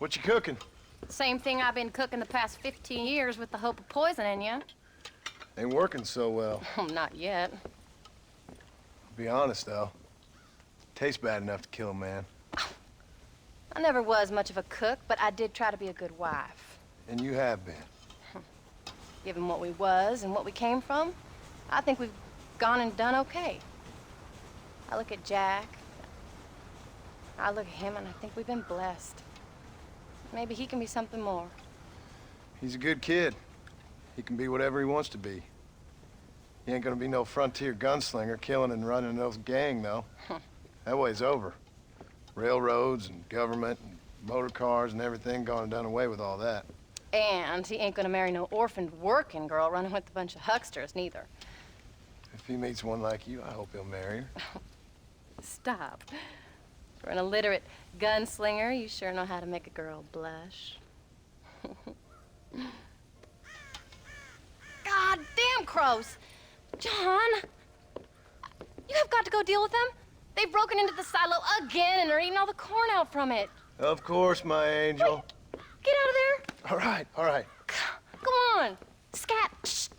What you cooking? Same thing I've been cooking the past 15 years with the hope of poisoning you. Ain't working so well. Not yet. Be honest, though. Tastes bad enough to kill a man. I never was much of a cook, but I did try to be a good wife. And you have been. Given what we was and what we came from, I think we've gone and done okay. I look at Jack. I look at him and I think we've been blessed. Maybe he can be something more. He's a good kid. He can be whatever he wants to be. He ain't gonna be no frontier gunslinger killing and running those gang, though. That way's over. Railroads and government and motor cars and everything gone and done away with all that. And he ain't gonna marry no orphaned working girl running with a bunch of hucksters, neither. If he meets one like you, I hope he'll marry her. Stop. For an illiterate gunslinger, you sure know how to make a girl blush. God damn crows! John! You have got to go deal with them. They've broken into the silo again and are eating all the corn out from it. Of course, my angel. Wait, get out of there. All right, all right. Come on. Scat. Shh.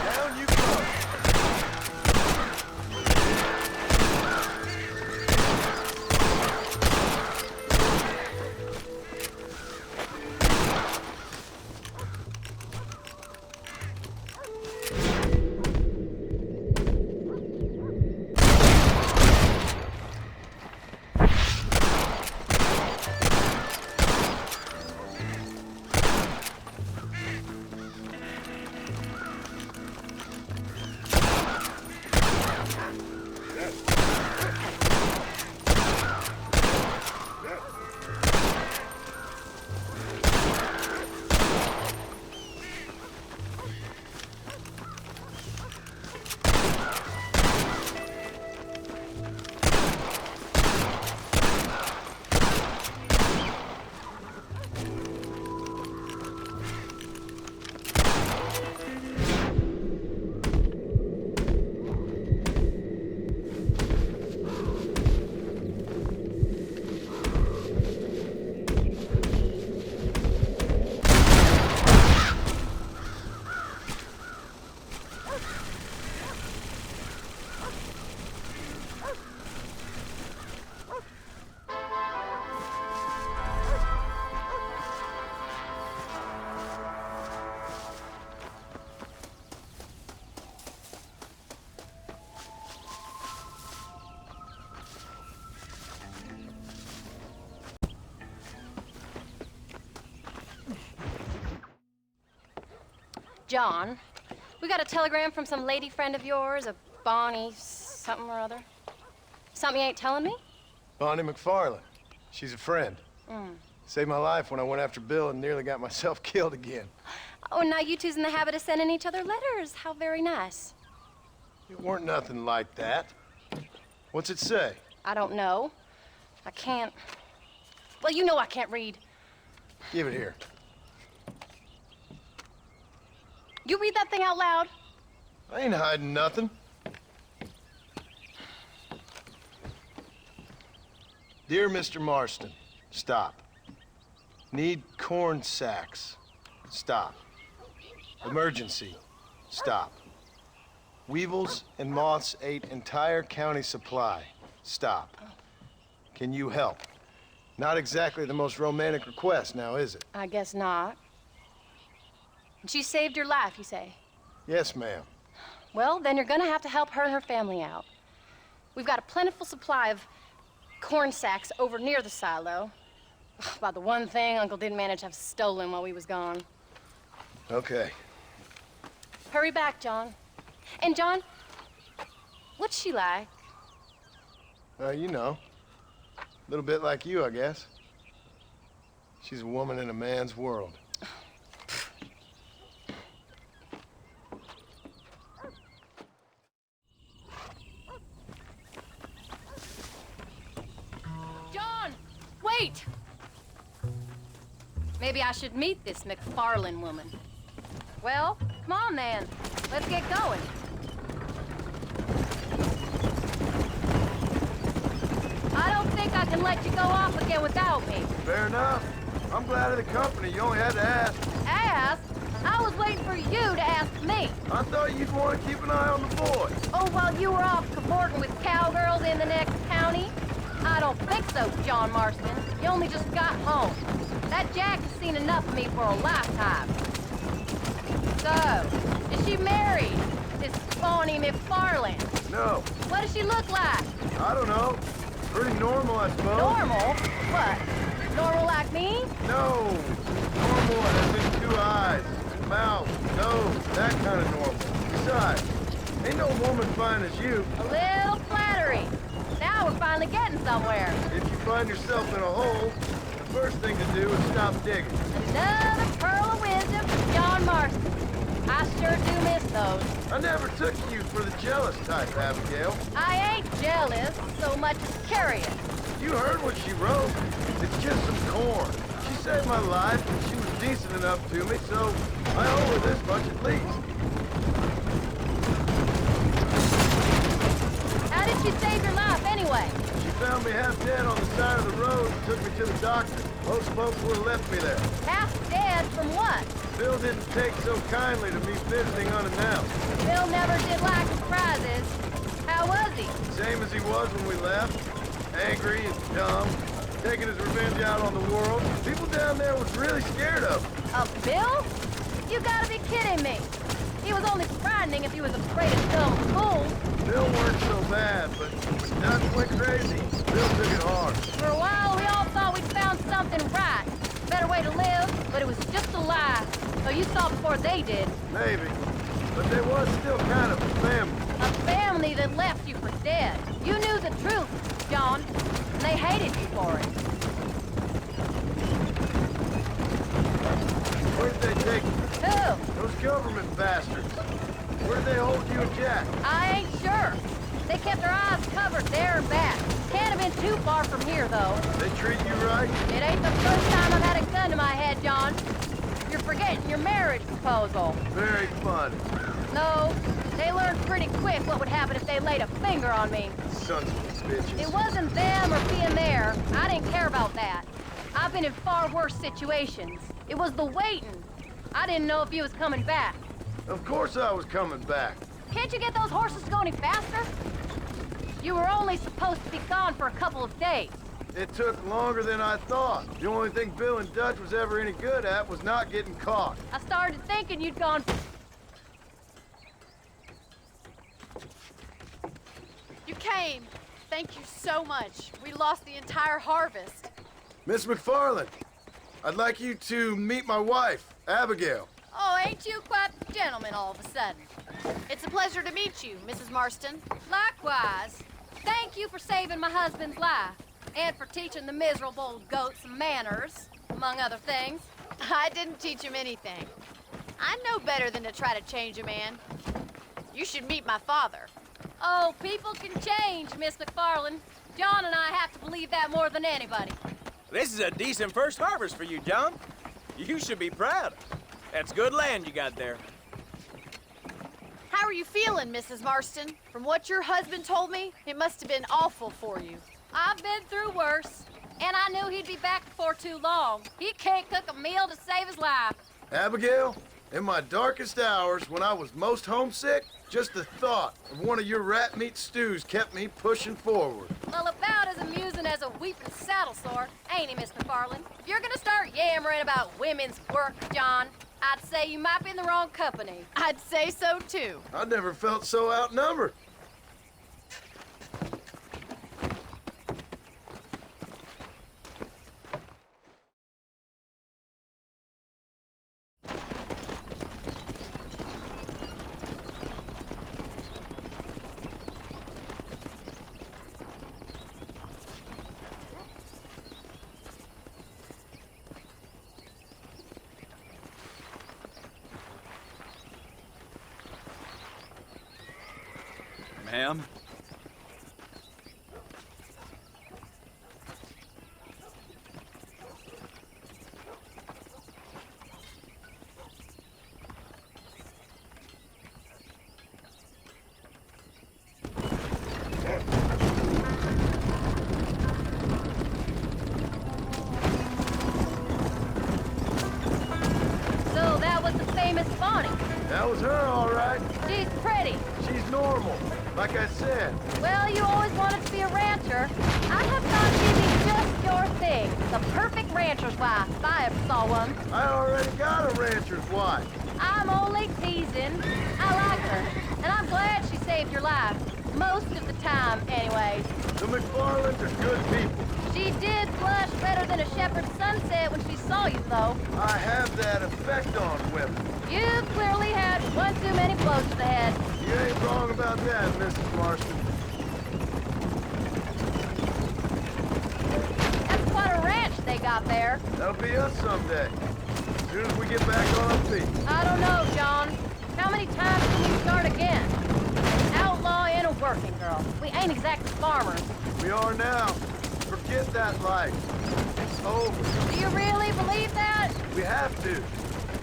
Down you go. John, we got a telegram from some lady friend of yours, a Bonnie something or other. Something you ain't telling me? Bonnie McFarland. She's a friend. Saved my life when I went after Bill and nearly got myself killed again. Oh, and now you two's in the habit of sending each other letters. How very nice. It weren't nothing like that. What's it say? I don't know. I can't... Well, you know I can't read. Give it here. You read that thing out loud? I ain't hiding nothing. Dear Mr. Marston, stop. Need corn sacks. Stop. Emergency. Stop. Weevils and moths ate entire county supply. Stop. Can you help? Not exactly the most romantic request, now is it? I guess not. She saved your life, you say? Yes, ma'am. Well, then you're gonna have to help her and her family out. We've got a plentiful supply of corn sacks over near the silo. About the one thing Uncle didn't manage to have stolen while we was gone. Okay. Hurry back, John. And John, what's she like? You know. A little bit like you, I guess. She's a woman in a man's world. John, wait! Maybe I should meet this McFarland woman. Well, Come on, then. Let's get going. I don't think I can let you go off again without me. Fair enough. I'm glad of the company. You only had to ask. Ask? I was waiting for you to ask me. I thought you'd want to keep an eye on the boys. Oh, while you were off cavorting with cowgirls in the next county? I don't think so, John Marston. You only just got home. That Jack has seen enough of me for a lifetime. So, is she married? This Bonnie McFarland? No, What does she look like? I don't know. Pretty normal, I suppose. Normal? What? Normal like me? No. Normal as in 2 eyes, mouth, nose, that kind of normal. Besides, ain't no woman fine as you. A little flattery. Now we're finally getting somewhere. If you find yourself in a hole, the first thing to do is stop digging. Another pearl of wisdom from John Marston. I sure do miss those. I never took you for the jealous type, Abigail. I ain't jealous so much as curious. You heard what she wrote. It's just some corn. She saved my life, and she was decent enough to me, so I owe her this much at least. How did she save your life anyway? She found me half dead on the side of the road and took me to the doctor. Most folks would have left me there. Half dead from what? Bill didn't take so kindly to me visiting unannounced. Bill never did like surprises. How was he? Same as he was when we left. Angry and dumb. Taking his revenge out on the world. People down there was really scared of him. Of Bill? You gotta be kidding me. He was only frightening if he was afraid of dumb fools. Bill weren't so bad, but when Dutch went crazy, Bill took it hard. For a while, we all thought we'd found something right. Better way to live, but it was just a lie. So you saw before they did. Maybe. But they was still kind of a family. A family that left you for dead. You knew the truth, John, and they hated you for it. Where did they take you? Who? Those government bastards. Where did they hold you and Jack? I ain't sure. They kept their eyes covered there and back. Can't have been too far from here, though. They treat you right? It ain't the first time I've had a gun to my head, John. You're forgetting your marriage proposal. Very funny. No, they learned pretty quick what would happen if they laid a finger on me. Sons of bitches. It wasn't them or being there. I didn't care about that. I've been in far worse situations. It was the waiting. I didn't know if you was coming back. Of course I was coming back. Can't you get those horses to go any faster? You were only supposed to be gone for a couple of days. It took longer than I thought. The only thing Bill and Dutch was ever any good at was not getting caught. I started thinking you'd gone... You came. Thank you so much. We lost the entire harvest. Miss McFarland, I'd like you to meet my wife, Abigail. Oh, ain't you quite the gentleman all of a sudden? It's a pleasure to meet you, Mrs. Marston. Likewise. Thank you for saving my husband's life. And for teaching the miserable old goat some manners, among other things. I didn't teach him anything. I know better than to try to change a man. You should meet my father. Oh, people can change, Miss McFarland. John and I have to believe that more than anybody. This is a decent first harvest for you, John. You should be proud. That's good land you got there. How are you feeling, Mrs. Marston? From what your husband told me, it must have been awful for you. I've been through worse, and I knew he'd be back before too long. He can't cook a meal to save his life. Abigail, in my darkest hours, when I was most homesick, just the thought of one of your rat meat stews kept me pushing forward. Well, about as amusing as a weeping saddle sore, ain't he, Miss McFarland? If you're gonna start yammering about women's work, John, I'd say you might be in the wrong company. I'd say so, too. I never felt so outnumbered. Ma'am? That was her, all right. She's pretty. She's normal, like I said. Well, you always wanted to be a rancher. I have thought she'd be just your thing. The perfect rancher's wife, if I ever saw one. I already got a rancher's wife. I'm only teasing. I like her, and I'm glad she saved your life. Most of the time, anyways. The McFarlands are good people. She did blush better than a shepherd's sunset when she saw you, though. I have that effect on women. You clearly had one too many blows to the head. You ain't wrong about that, Mrs. Marston. That's quite a ranch they got there. That'll be us someday. As soon as we get back on our feet. I don't know, John. How many times can we start again? An outlaw and a working girl. We ain't exactly farmers. We are now. Forget that life. It's over. Do you really believe that? We have to.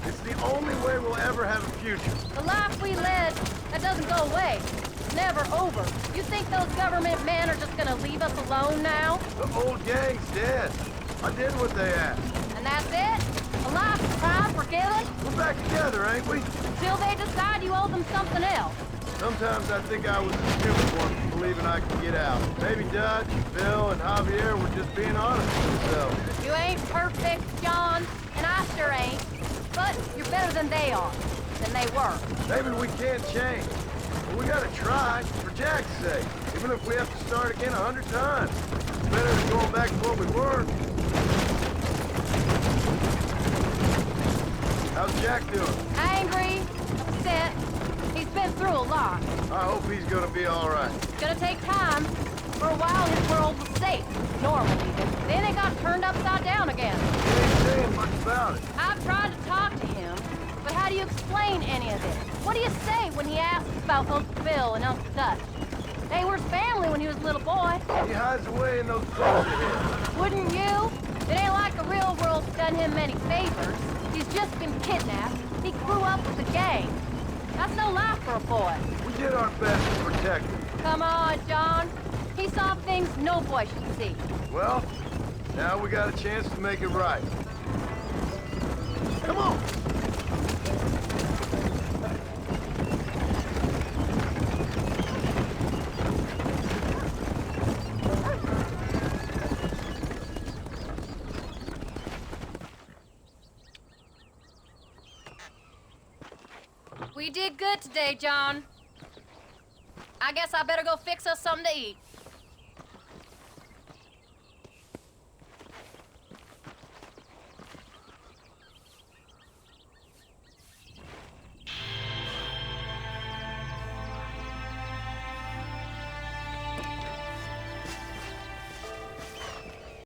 It's the only way we'll ever have a future. The life we led, that doesn't go away. It's never over. You think those government men are just gonna leave us alone now? The old gang's dead. I did what they asked. And that's it? A life of crime forgiven? We're back together, ain't we? Till they decide you owe them something else. Sometimes I think I was the stupid one for believing I could get out. Maybe Dutch, Bill, and Javier were just being honest with themselves. You ain't perfect, John, and I sure ain't. But you're better than they are, than they were. Maybe we can't change. But we gotta try, for Jack's sake. Even if we have to start again 100 times. It's better than going back to what we were. How's Jack doing? Angry, upset. He's been through a lot. I hope he's gonna be all right. It's gonna take time. For a while, his world was safe. Normal, even. Then it got turned upside down again. He ain't saying much about it. I've tried to talk to him, but how do you explain any of this? What do you say when he asks about Uncle Bill and Uncle Dutch? They were his family when he was a little boy. He hides away in those clothes of his. Wouldn't you? It ain't like the real world's done him many favors. He's just been kidnapped. He grew up with a gang. That's no life for a boy. We did our best to protect him. Come on, John. He saw things no boy should see. Well, now we got a chance to make it right. Come on! We did good today, John. I guess I better go fix us something to eat.